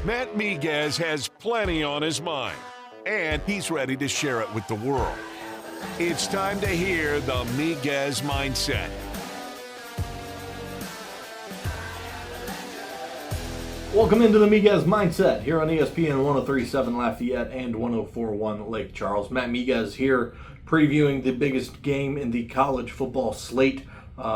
Matt Miguez has plenty on his mind, and he's ready to share it with the world. It's time to hear the Miguez Mindset. Welcome into the Miguez Mindset here on ESPN 103.7 Lafayette and 104.1 Lake Charles. Matt Miguez here previewing the biggest game in the college football slate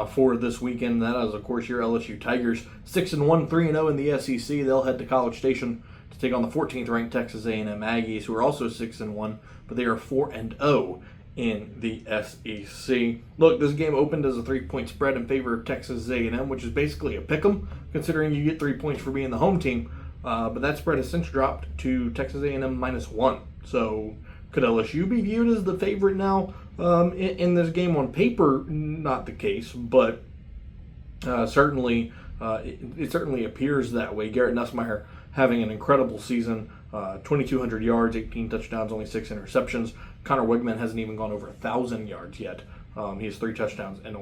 for this weekend. That is, of course, your LSU Tigers. 6-1, 3-0 in the SEC. They'll head to College Station to take on the 14th ranked Texas A&M Aggies, who are also 6-1, but they are 4-0 in the SEC. Look, this game opened as a 3-point spread in favor of Texas A&M, which is basically a pick'em, considering you get 3 points for being the home team. But that spread has since dropped to Texas A&M -1. So could LSU be viewed as the favorite now in this game? On paper, not the case, but certainly it certainly appears that way. Garrett Nussmeier having an incredible season, 2,200 yards, 18 touchdowns, only 6 interceptions. Connor Wigman hasn't even gone over 1,000 yards yet. He has 3 touchdowns and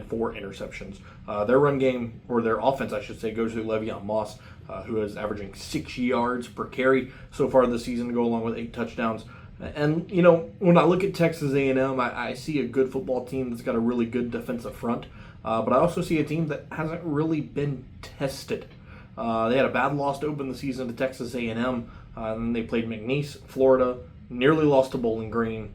4 interceptions. Their run game, or their offense, I should say, goes through Le'Veon Moss, who is averaging 6 yards per carry so far this season, to go along with 8 touchdowns. And, you know, when I look at Texas A&M, I see a good football team that's got a really good defensive front. But I also see a team that hasn't really been tested. They had a bad loss to open the season to Texas A&M. And they played McNeese, Florida, nearly lost to Bowling Green,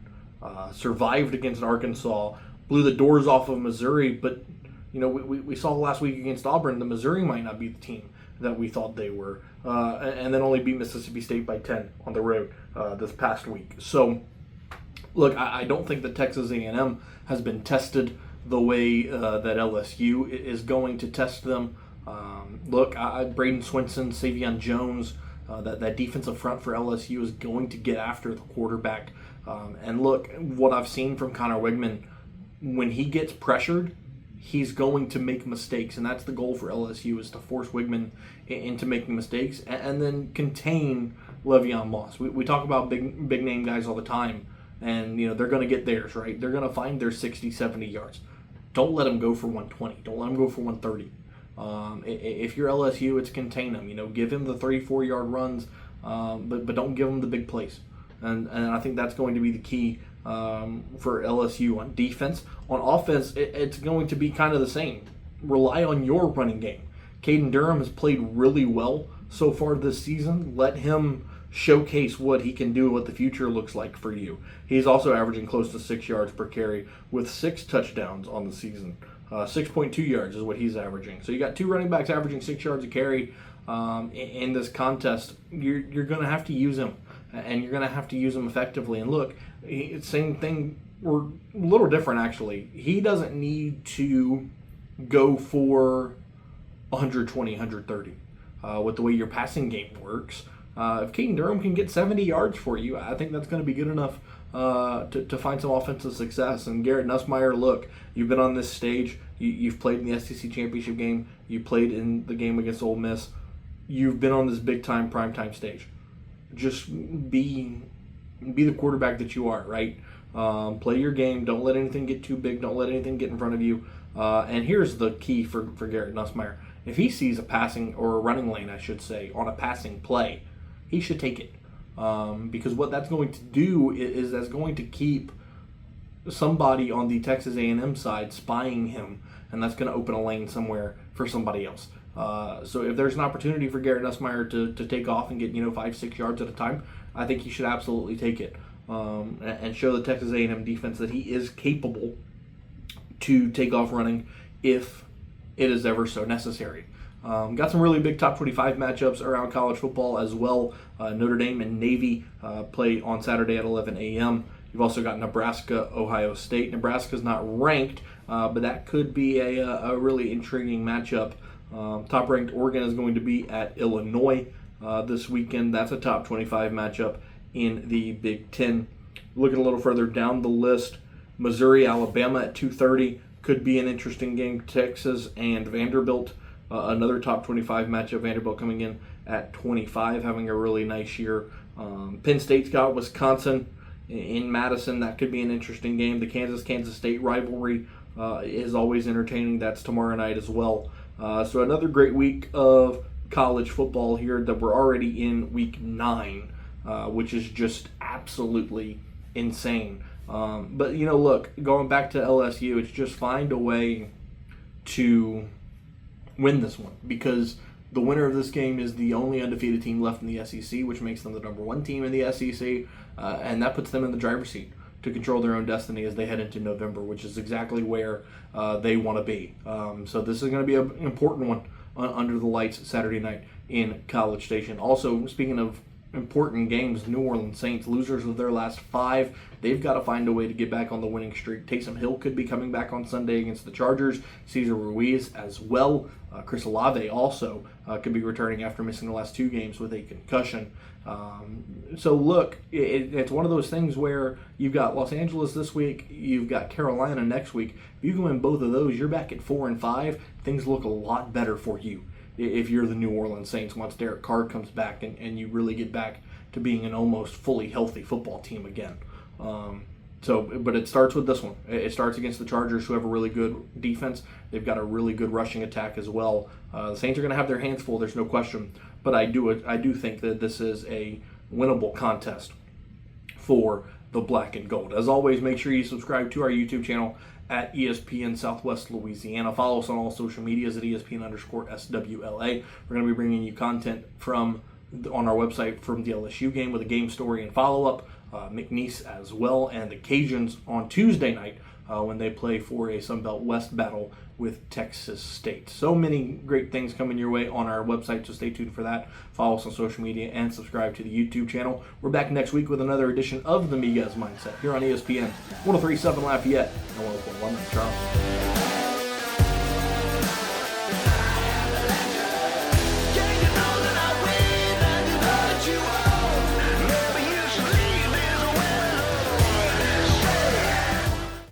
survived against Arkansas, blew the doors off of Missouri. But, you know, we saw last week against Auburn that Missouri might not be the team that we thought they were. And then only beat Mississippi State by 10 on the road this past week. So, look, I don't think that Texas A&M has been tested the way that LSU is going to test them. Look, Braden Swinson, Savion Jones, that defensive front for LSU is going to get after the quarterback. And look, what I've seen from Connor Wigman, when he gets pressured, he's going to make mistakes, and that's the goal for LSU, is to force Wigman into making mistakes and then contain Le'Veon Moss. We talk about big name guys all the time, and you know they're going to get theirs, right? They're going to find their 60, 70 yards. Don't let them go for 120. Don't let them go for 130. If you're LSU, it's contain them. You know, give him the 3-4 yard runs, but don't give him the big plays. And I think that's going to be the key for LSU on defense. On offense, it's going to be kind of the same. Rely on your running game. Caden Durham has played really well so far this season. Let him showcase what he can do, what the future looks like for you. He's also averaging close to 6 yards per carry with 6 touchdowns on the season. 6.2 yards is what he's averaging. So you got 2 running backs averaging 6 yards a carry in this contest. You're going to have to use him, and you're going to have to use him effectively. And look, same thing, or a little different actually. He doesn't need to go for 120, 130 with the way your passing game works. If Caden Durham can get 70 yards for you, I think that's going to be good enough to find some offensive success. And Garrett Nussmeier, look, you've been on this stage. You've played in the SEC championship game. You played in the game against Ole Miss. You've been on this big-time, prime-time stage. Just be the quarterback that you are, right? Play your game. Don't let anything get too big. Don't let anything get in front of you. And here's the key for Garrett Nussmeier. If he sees a passing, or a running lane, I should say, on a passing play, he should take it. Because what that's going to do is that's going to keep somebody on the Texas A&M side spying him, and that's going to open a lane somewhere for somebody else. So if there's an opportunity for Garrett Nussmeier to take off and get 5-6 yards at a time, I think he should absolutely take it and show the Texas A&M defense that he is capable to take off running if it is ever so necessary. Got some really big top 25 matchups around college football as well. Notre Dame and Navy play on Saturday at 11 a.m. You've also got Nebraska, Ohio State. Nebraska's not ranked, but that could be a really intriguing matchup. Top-ranked Oregon is going to be at Illinois this weekend. That's a top 25 matchup in the Big Ten. Looking a little further down the list, Missouri, Alabama at 2:30 could be an interesting game. Texas and Vanderbilt, another top 25 matchup. Vanderbilt coming in at 25, having a really nice year. Penn State's got Wisconsin in Madison. That could be an interesting game. The Kansas State rivalry is always entertaining. That's tomorrow night as well. So another great week of college football here that we're already in week 9, which is just absolutely insane. But, look, going back to LSU, it's just find a way to win this one, because the winner of this game is the only undefeated team left in the SEC, which makes them the number 1 team in the SEC, and that puts them in the driver's seat to control their own destiny as they head into November, which is exactly where they want to be. So this is going to be an important one under the lights Saturday night in College Station. Also, speaking of important games, New Orleans Saints, losers of their last 5. They've got to find a way to get back on the winning streak. Taysom Hill could be coming back on Sunday against the Chargers. Cesar Ruiz as well. Chris Olave also could be returning after missing the last 2 games with a concussion. So look, it's one of those things where you've got Los Angeles this week, you've got Carolina next week. If you can win both of those, you're back at 4-5. Things look a lot better for you if you're the New Orleans Saints once Derek Carr comes back and you really get back to being an almost fully healthy football team again. But it starts with this one. It starts against the Chargers, who have a really good defense. They've got a really good rushing attack as well. The Saints are going to have their hands full, there's no question. But I do think that this is a winnable contest for the Black and Gold. As always, make sure you subscribe to our YouTube channel at ESPN Southwest Louisiana. Follow us on all social medias at ESPN_SWLA. We're going to be bringing you content on our website from the LSU game with a game story and follow-up. McNeese as well, and the Cajuns on Tuesday night when they play for a Sun Belt West battle with Texas State. So many great things coming your way on our website, so stay tuned for that. Follow us on social media and subscribe to the YouTube channel. We're back next week with another edition of the Miguez Mindset here on ESPN 103.7 Lafayette and 104.1 Charles.